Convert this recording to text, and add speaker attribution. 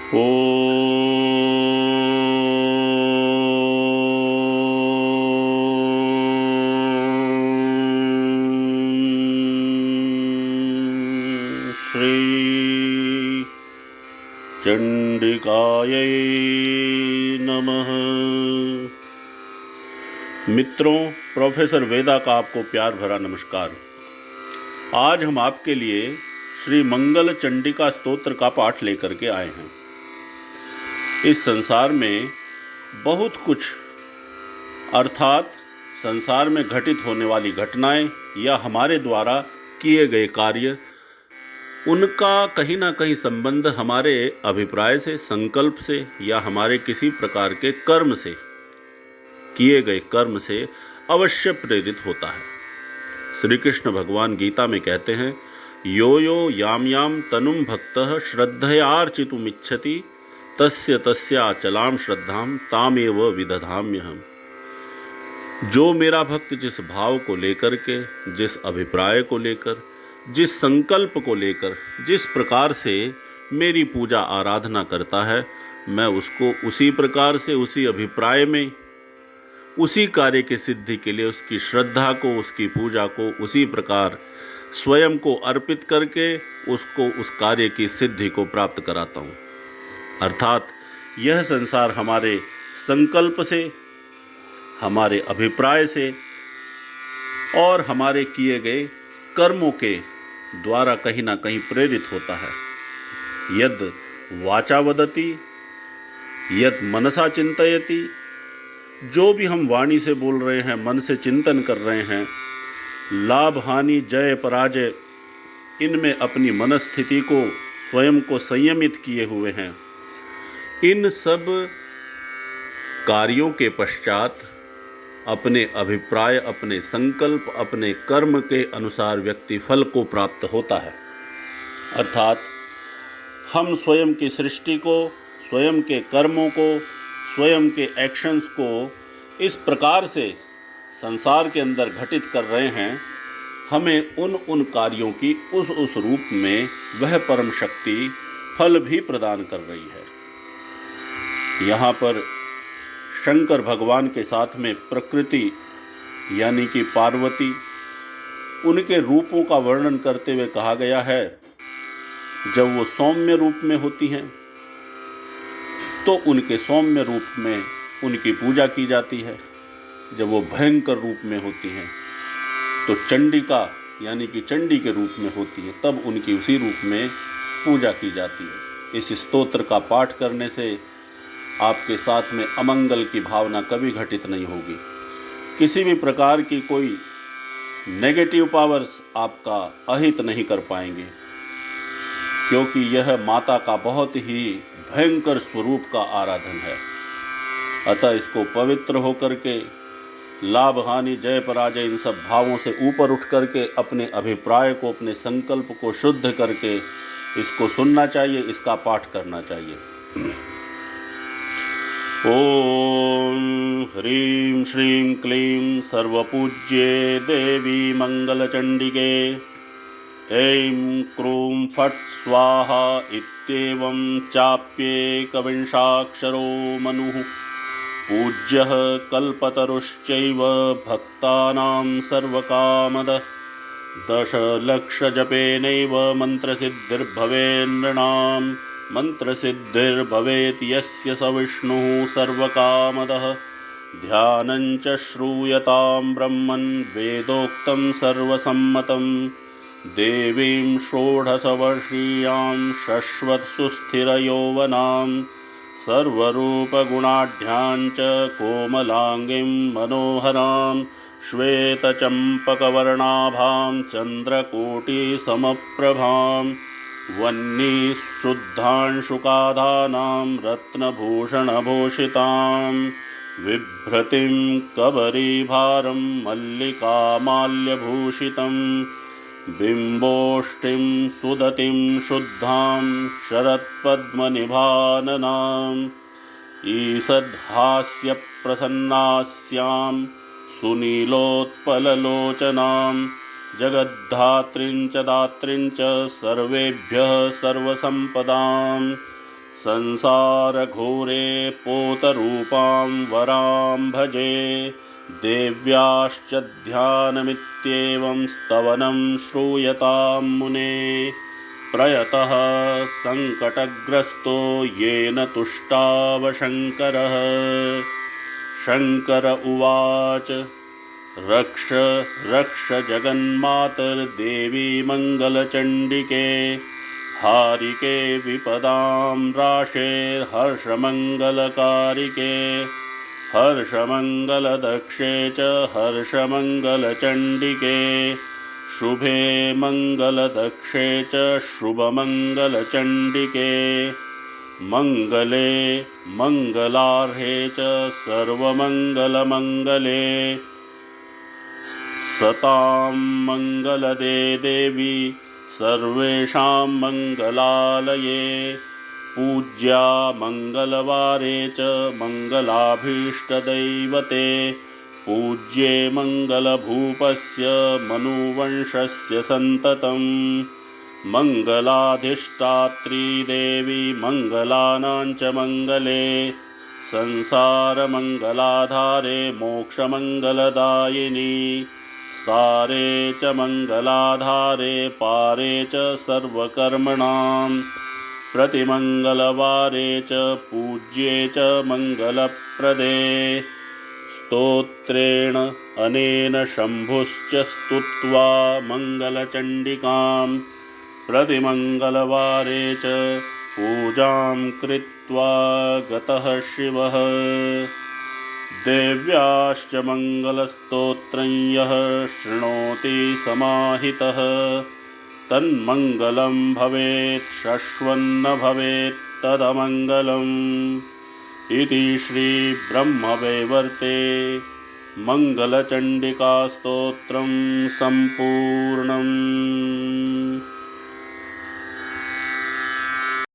Speaker 1: ओ श्री चंडिकायै नमः। मित्रों, प्रोफेसर वेदा का आपको प्यार भरा नमस्कार। आज हम आपके लिए श्री मंगल चंडिका स्तोत्र का पाठ लेकर के आए हैं। इस संसार में बहुत कुछ, अर्थात संसार में घटित होने वाली घटनाएं या हमारे द्वारा किए गए कार्य, उनका कहीं ना कहीं संबंध हमारे अभिप्राय से, संकल्प से या हमारे किसी प्रकार के कर्म से, किए गए कर्म से अवश्य प्रेरित होता है। श्री कृष्ण भगवान गीता में कहते हैं, यो यो याम याम तनुम भक्तः श्रद्धयार्चितुमिच्छति तस्य तस्याचलां श्रद्धां तामेव विदधाम्यहम्। जो मेरा भक्त जिस भाव को लेकर के, जिस अभिप्राय को लेकर, जिस संकल्प को लेकर, जिस प्रकार से मेरी पूजा आराधना करता है, मैं उसको उसी प्रकार से, उसी अभिप्राय में, उसी कार्य की सिद्धि के लिए उसकी श्रद्धा को, उसकी पूजा को उसी प्रकार स्वयं को अर्पित करके उसको उस कार्य की सिद्धि को प्राप्त कराता हूँ। अर्थात यह संसार हमारे संकल्प से, हमारे अभिप्राय से और हमारे किए गए कर्मों के द्वारा कहीं ना कहीं प्रेरित होता है। यद वाचा वदति यद मनसा चिंतयति, जो भी हम वाणी से बोल रहे हैं, मन से चिंतन कर रहे हैं, लाभ हानि जय पराजय, इनमें अपनी मनस्थिति को, स्वयं को संयमित किए हुए हैं। इन सब कार्यों के पश्चात अपने अभिप्राय, अपने संकल्प, अपने कर्म के अनुसार व्यक्ति फल को प्राप्त होता है। अर्थात हम स्वयं की सृष्टि को, स्वयं के कर्मों को, स्वयं के एक्शंस को इस प्रकार से संसार के अंदर घटित कर रहे हैं, हमें उन कार्यों की उस रूप में वह परम शक्ति फल भी प्रदान कर रही है। यहाँ पर शंकर भगवान के साथ में प्रकृति यानी कि पार्वती, उनके रूपों का वर्णन करते हुए कहा गया है, जब वो सौम्य रूप में होती हैं तो उनके सौम्य रूप में उनकी पूजा की जाती है। जब वो भयंकर रूप में होती हैं तो चंडिका यानी कि चंडी के रूप में होती है, तब उनकी उसी रूप में पूजा की जाती है। इस स्तोत्र का पाठ करने से आपके साथ में अमंगल की भावना कभी घटित नहीं होगी। किसी भी प्रकार की कोई नेगेटिव पावर्स आपका अहित नहीं कर पाएंगे, क्योंकि यह माता का बहुत ही भयंकर स्वरूप का आराधन है। अतः इसको पवित्र होकर के, लाभ हानि जय पराजय इन सब भावों से ऊपर उठ करके अपने अभिप्राय को, अपने संकल्प को शुद्ध करके इसको सुनना चाहिए, इसका पाठ करना चाहिए। ओम ह्रीं श्रीं क्लीं सर्वपूज्ये देवी मंगलचंडिके ऐं क्रूं फट् स्वाहा इत्येवं चाप्येकविंशाक्षरो मनुः पूज्यः कल्पतरुश्चैव भक्तानां सर्वकामदः दशलक्षजपेनैव मन्त्रसिद्धिर्भवे नृणां मन्त्रसिद्धिर्भवेत् यस्य स विष्णुः सर्वकामदः ध्यानञ्च श्रूयतां ब्रह्मन् वेदोक्तं सर्वसम्मतं देवीं षोडशवर्षीयां शश्वत्सुस्थिरयौवनां सर्वरूपगुणाढ्यां च कोमलांगीं मनोहरां श्वेतचम्पकवर्णाभां चन्द्रकोटिसमप्रभां वह्निशुद्धांशुकाधानां रत्नभूषणभूषितां बिभ्रतिं कबरीभारं मल्लिकामाल्यभूषितं बिम्बोष्टिं सुदतिं शुद्धां शरत्पद्मनिभाननाम् ईषद्हास्यप्रसन्नास्यां सुनीलोत्पललोचनां जगद्धात्रीं च दात्रीं च सर्वेभ्यः सर्वसम्पदां संसारघोरे पोतरूपां वरां भजे। देव्याश्च ध्यानमित्येवं स्तवनं श्रूयतां मुने। प्रयतः सङ्कटग्रस्तो येन तुष्टावशङ्करः। शङ्कर उवाच रक्ष रक्ष जगन्मातर्देवी मङ्गलचण्डिके। हारिके विपदां राशेर्हर्षमङ्गलकारिके। हर्षमङ्गलदक्षे च हर्षमङ्गलचण्डिके। शुभे मङ्गलदक्षे च शुभमङ्गलचण्डिके। मङ्गले मङ्गलार्हे च सर्वमङ्गलमङ्गले। सतां मङ्गलदे देवी सर्वेषां मङ्गलालये। पूज्या मङ्गलवारे च मङ्गलाभीष्टदैवते। पूज्ये मङ्गलभूपस्य मनुवंशस्य सन्ततं। मङ्गलाधिष्ठात्री देवी मङ्गलानां च मङ्गले। संसारमङ्गलाधारे मोक्षमङ्गलदायिनी। सारे च मङ्गलाधारे पारे च सर्वकर्मणां। प्रतिमङ्गलवारे च पूज्ये च मङ्गलप्रदे। स्तोत्रेण अनेन शम्भुश्च स्तुत्वा मङ्गलचण्डिकां। प्रतिमङ्गलवारे च पूजां कृत्वा गतः शिवः। देव्याश्च मङ्गलस्तोत्रं यः शृणोति समाहितः। तन्मङ्गलं भवेत् शश्वन्न भवेत् तदमङ्गलम्। इति श्रीब्रह्मवैवर्ते मङ्गलचण्डिकास्तोत्रं सम्पूर्णम्।